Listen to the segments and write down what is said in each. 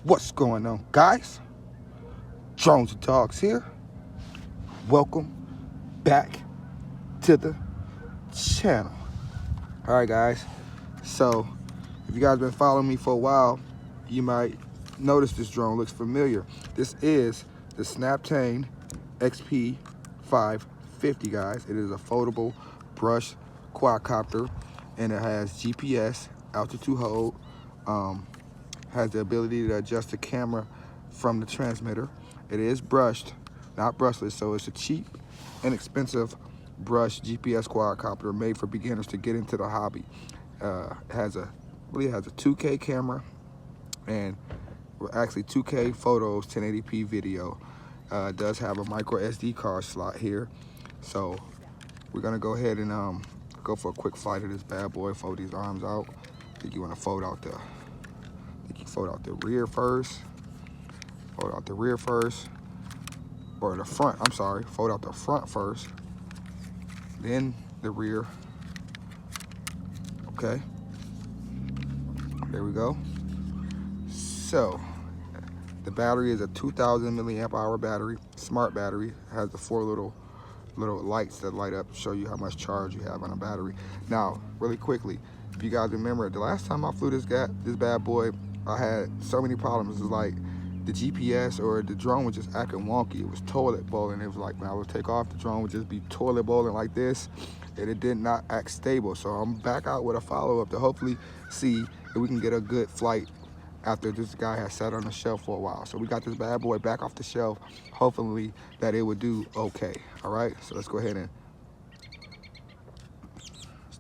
What's going on, guys? Drones and Dogs here. Welcome back to the channel. All right, guys. So, if you guys been following me for a while, you might notice this drone looks familiar. This is the Snaptain SP550, guys. It is a foldable brush quadcopter, and it has GPS, altitude hold, has the ability to adjust the camera from the transmitter. It is brushed, not brushless, so it's a cheap, inexpensive brush GPS quadcopter made for beginners to get into the hobby. It has a 2K camera and actually 2K photos, 1080p video. It does have a micro SD card slot here, so we're gonna go ahead and go for a quick flight of this bad boy. Fold these arms out. I think you want to fold out the rear first. Fold out the rear first, or the front. I'm sorry. Fold out the front first, then the rear. Okay. There we go. So the battery is a 2,000 milliamp hour battery, smart battery. It has the 4 little lights that light up, show you how much charge you have on a battery. Now, really quickly, if you guys remember, the last time I flew this bad boy, I had so many problems. It's like the GPS or the drone was just acting wonky. It was toilet bowling. It was like when I would take off, the drone would just be toilet bowling like this, and it did not act stable. So I'm back out with a follow-up to hopefully see if we can get a good flight after this guy has sat on the shelf for a while. So we got this bad boy back off the shelf, hopefully that it would do okay. All right, so let's go ahead and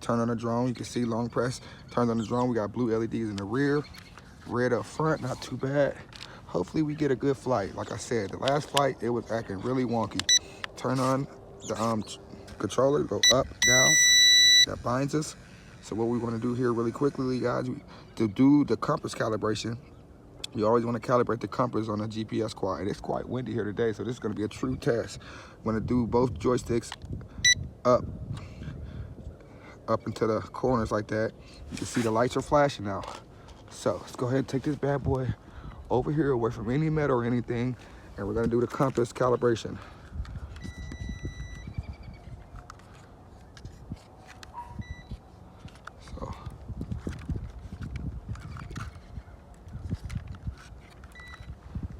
turn on the drone. You can see long press turns on the drone. We got blue LEDs in the rear, red up front, not too bad. Hopefully we get a good flight. Like I said, the last flight, it was acting really wonky. Turn on the controller, go up, down, that binds us. So what we want to do here really quickly, guys, to do the compass calibration, you always want to calibrate the compass on a GPS quad. And it's quite windy here today, so this is going to be a true test. I'm going to do both joysticks up into the corners like that. You can see the lights are flashing now. So let's go ahead and take this bad boy over here away from any metal or anything, and we're going to do the compass calibration. So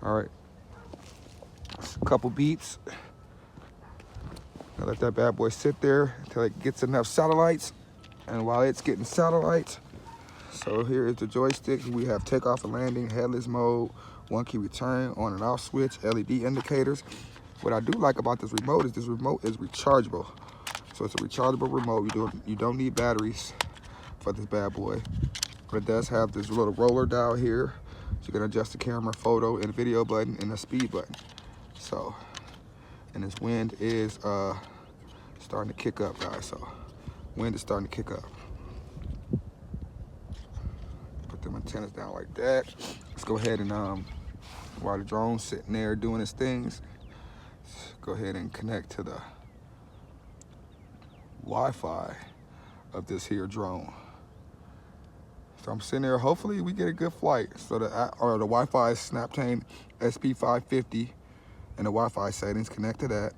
all right, a couple beats. Now let that bad boy sit there until it gets enough satellites. And while it's getting satellites, so here is the joystick. We have takeoff and landing, headless mode, 1 key return, on and off switch, LED indicators. What I do like about this remote is rechargeable. So it's a rechargeable remote. You don't need batteries for this bad boy. But it does have this little roller dial here. So you can adjust the camera, photo, and video button, and the speed button. So, and this wind is starting to kick up, guys. So wind is starting to kick up. Put them antennas down like that. Let's go ahead and while the drone's sitting there doing its things, let's go ahead and connect to the Wi-Fi of this here drone. So I'm sitting there, hopefully we get a good flight. So the Wi-Fi is Snaptain SP550, and the Wi-Fi settings, connect to that.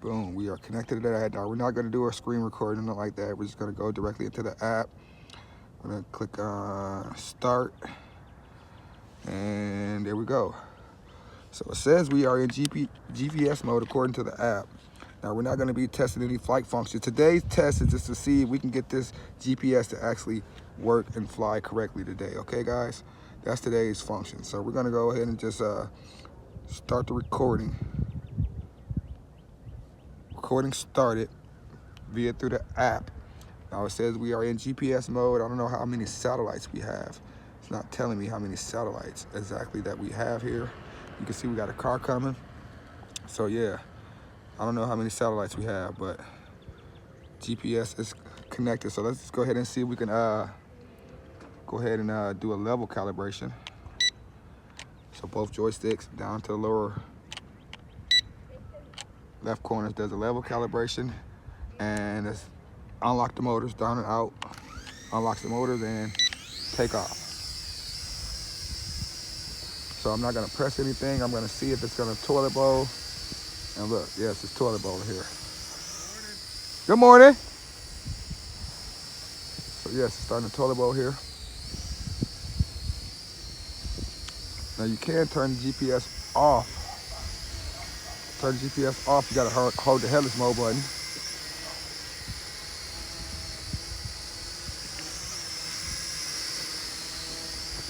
Boom, we are connected to that. Now we're not gonna do a screen recording like that. We're just gonna go directly into the app. We're gonna click start, and there we go. So it says we are in GPS mode according to the app. Now we're not going to be testing any flight function. Today's test is just to see if we can get this GPS to actually work and fly correctly today. Okay, guys? That's today's function. So we're going to go ahead and just start the recording. Recording started through the app. Now it says we are in GPS mode. I don't know how many satellites we have. It's not telling me how many satellites exactly that we have here. You can see we got a car coming. So yeah. I don't know how many satellites we have, but GPS is connected. So let's just go ahead and see if we can go ahead and do a level calibration. So both joysticks down to the lower left corners does a level calibration, and let's unlock the motors down and out. Unlocks the motors, and take off. So I'm not gonna press anything. I'm gonna see if it's gonna toilet bowl. And look, yes, it's toilet bowl here. Good morning. So yes, it's starting to toilet bowl here. Now you can turn the GPS off. Turn the GPS off, you gotta hold the headless mode button.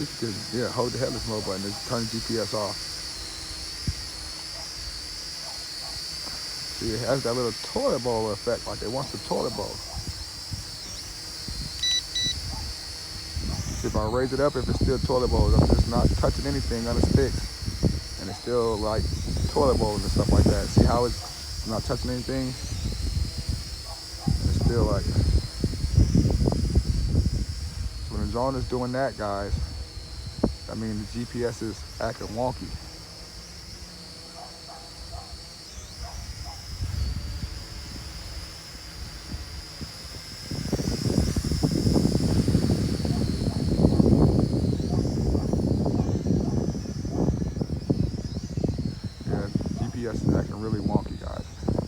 If you can, yeah, hold the headless mode button and turn the GPS off. See, it has that little toilet bowl effect, like it wants the toilet bowl. See if I raise it up, if it's still toilet bowl, I'm just not touching anything on the sticks. And it's still like toilet bowls and stuff like that. See how it's not touching anything? It's still like, so when the drone is doing that, guys, I mean the GPS is acting wonky. GPS is acting really wonky, guys.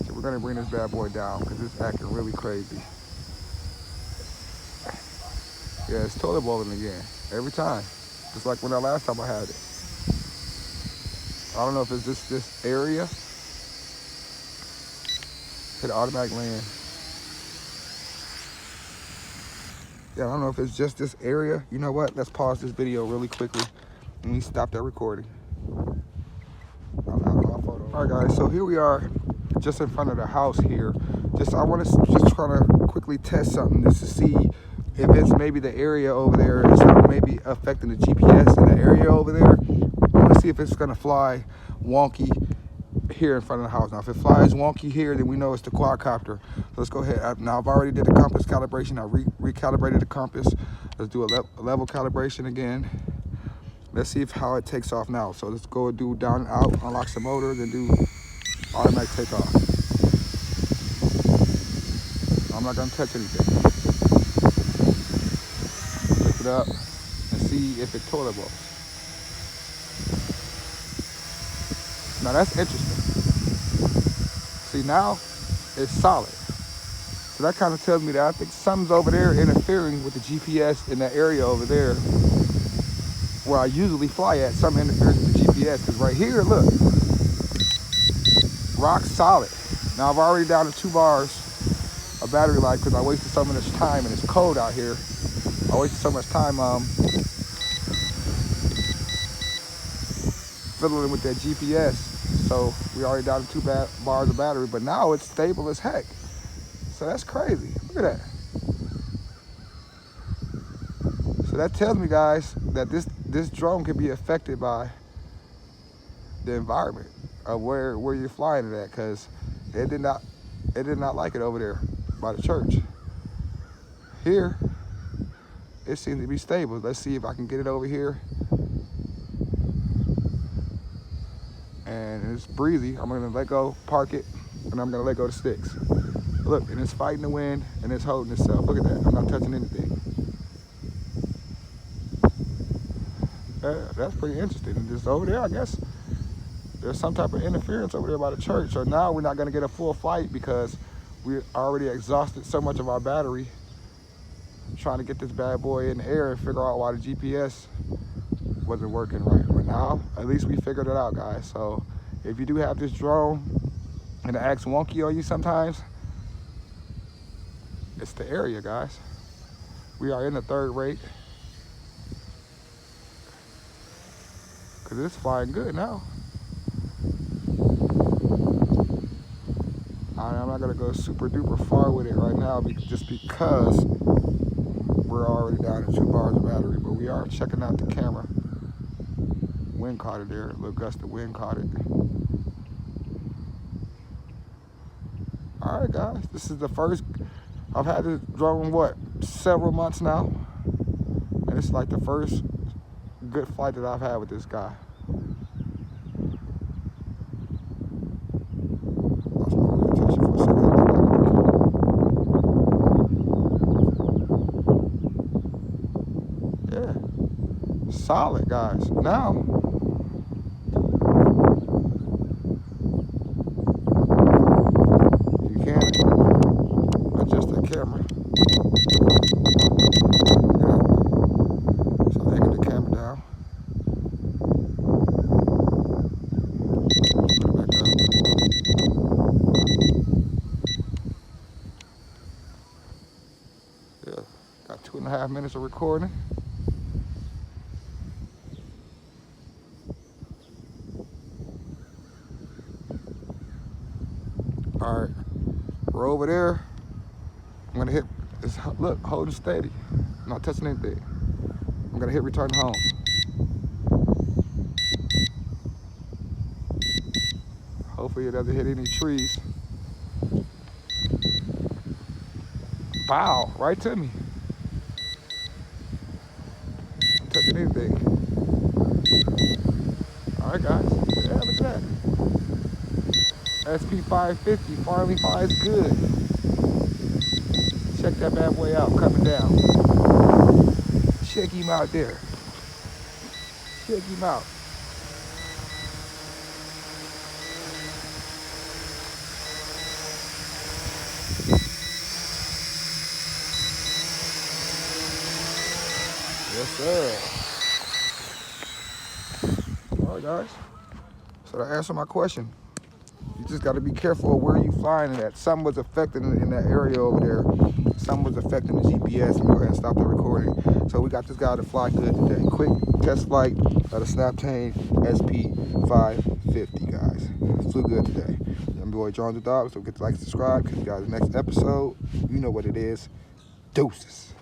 So we're gonna bring this bad boy down because it's acting really crazy. Yeah, it's toilet bowling again, every time. Just like when the last time I had it. I don't know if it's just this area. Hit automatic land. Yeah, I don't know if it's just this area. You know what? Let's pause this video really quickly. Let me stop that recording. All right, guys, so here we are just in front of the house here. I want to just try to quickly test something just to see if it's maybe the area over there is maybe affecting the GPS in the area over there. I want to see if it's going to fly wonky here in front of the house. Now, if it flies wonky here, then we know it's the quadcopter. So let's go ahead. Now, I've already did the compass calibration. I recalibrated the compass. Let's do a level calibration again. Let's see how it takes off now. So let's go do down and out, unlock the motor, then do automatic takeoff. I'm not gonna touch anything. Lift it up and see if it toilet bowls. Now that's interesting. See, now it's solid. So that kind of tells me that I think something's over there interfering with the GPS in that area over there where I usually fly at. Something interferes with the GPS, because right here, look, rock solid. Now I've already down to 2 bars of battery life because I wasted so much time and it's cold out here. I wasted so much time fiddling with that GPS. So we already down to 2 bars of battery, but now it's stable as heck. So that's crazy. Look at that. So that tells me, guys, that this drone can be affected by the environment of where you're flying it at, because it did not like it over there by the church. Here, it seems to be stable. Let's see if I can get it over here. And it's breezy. I'm gonna let go, park it, and I'm gonna let go the sticks. Look, and it's fighting the wind and it's holding itself. Look at that, I'm not touching anything. That's pretty interesting. And just over there, I guess there's some type of interference over there by the church. So now we're not gonna get a full flight because we already exhausted so much of our battery trying to get this bad boy in the air and figure out why the GPS wasn't working right. But now, at least we figured it out, guys. So if you do have this drone and it acts wonky on you sometimes, it's the area, guys. We are in the 3rd rate. Because it's flying good now. I'm not gonna go super duper far with it right now just because we're already down to 2 bars of battery, but we are checking out the camera. Wind caught it there, a little gust of wind caught it. All right, guys, this is the first, I've had this drone, what, several months now? And it's like the first good flight that I've had with this guy. Lost my orientation for a second. Yeah. solid, guys. Now, you can adjust the camera. Yeah. So angle the camera down. Put it back up. Yeah, got 2.5 minutes of recording. All right, we're over there. I'm gonna hit this. Look, holding steady, not touching anything. I'm gonna hit return home. Hopefully it doesn't hit any trees. Wow, right to me. Not touching anything. All right, guys. Yeah, look at that. SP550, Farley Fi's good. Check that bad boy out, coming down. Check him out there. Check him out. Yes, sir. All right, guys. So to answer my question, you just got to be careful of where you flying it at. Something was affecting in that area over there. Something was affecting the GPS. And go ahead and stop the recording. So we got this guy to fly good today. Quick test flight of the Snaptain SP550, guys. Flew good today. I'm boy John the Dog. So get to like, subscribe. Catch you guys next episode. You know what it is. Deuces.